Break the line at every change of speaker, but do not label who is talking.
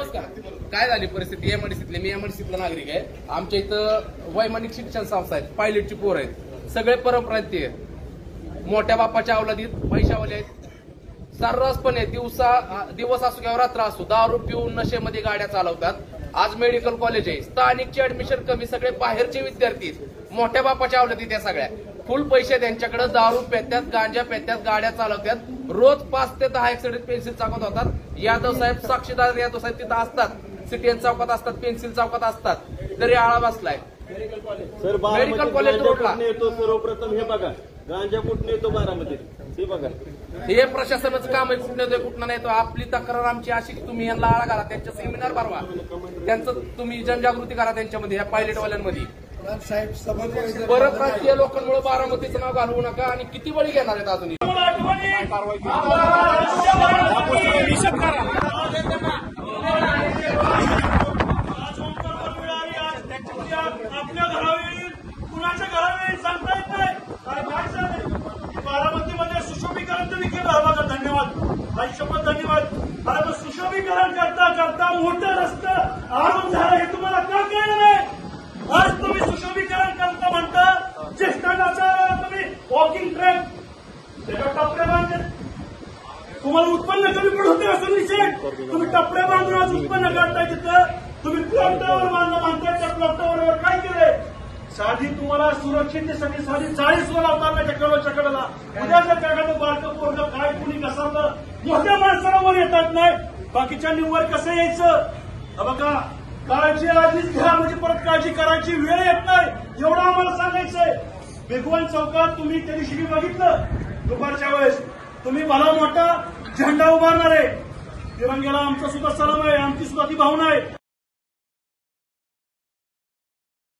नमस्कार. काय झाली परिस्थिती एमआयडीसीतले, मी एमआयडीसीतला नागरिक आहे. आमच्या इथं वैमानिक शिक्षण संस्था आहेत, पायलटची पोर आहेत, सगळे परप्रांतीय, मोठ्या बापाच्या अवलादीत पैशावाले आहेत. सर्रासपणे दिवस असो किंवा रात्र असो दारू पिऊन नशेमध्ये गाड्या चालवतात. आज मेडिकल कॉलेज आहे, स्थानिकचे ऍडमिशन कमी, सगळे बाहेरचे विद्यार्थी, मोठ्या बापाच्या अवलादीत त्या सगळ्या फुल पैसे त्यांच्याकडे, दारू पेत्यात, गांजा पेत्यात, गाड्या चालवतात. रोज 5 ते 10 ऍक्सिडेंट पेन्सिल चौकात होतात. यादव साहेब, साक्षीदार यादव साहेब तिथं असतात, सिटीएन चौकात असतात, पेन्सिल चौकात असतात, तरी आळा बसलाय. मेडिकल कॉलेज रोडला
येतो सर्वप्रथम हे बघा, गांजा कुठून येतो बारामती, हे बघा.
हे प्रशासनाचं काम आहे, कुठं येतोय कुठं नाही. तो आपली तक्रार आमची अशी की तुम्ही यांना आळा घाला, त्यांच्या सेमिनार भरवा, त्यांचं तुम्ही जनजागृती करा त्यांच्यामध्ये, या पायलटवाल्यांमध्ये. परप्रांतीय लोकांमुळे बारामतीचं नाव घालवू नका. आणि किती बळी घेणार आहेत अजून?
आपल्या घरावेळी कुणाच्या घरावेळी सांगता येत नाही. काय माहिती बारामतीमध्ये सुशोभीकरण तुम्ही केलं, बघा, धन्यवाद, आयुष्यभर धन्यवाद. अरे सुशोभीकरण करता करता मोठं रस्तं अजून झालं, हे तुम्हाला का कळलं नाही? आज तुम्ही सुशोभीकरण करता म्हणता, ज्येष्ठांच्या तुम्ही वॉकिंग ट्रॅक त्याच्या टपऱ्या बांधले, तुम्हाला उत्पन्न कमी पण होते असं निश्चित. तुम्ही टपऱ्या बांधून आज उत्पन्न काढताय. तिथं तुम्ही प्लॉटवर बांधलं म्हणताय, त्या प्लॉटवर काय केलंय? साधी तुम्हाला सुरक्षिततेसाठी साधी 40 वर लावतात चक्रावरच्या कडेला. उद्या जर एखादं बारकं पोरगं काय कुणी घसरलं, मोठ्या माणसाला वर येतात नाही, बाकीच्या निवर कसं यायचं? बघा, काळजी आधीच घ्या, म्हणजे परत काळजी करायची वेळ येत नाही, एवढं आम्हाला सांगायचंय. भिगवण चौकात तुम्ही त्या दिवशी बघितलं, दुपारच्या वेळेस तुम्ही भला मोठा झेंडा उभारणार आहे, तिरंग्याला आमचा सुद्धा सलाम आहे, आमची सुद्धा ती भावना आहे.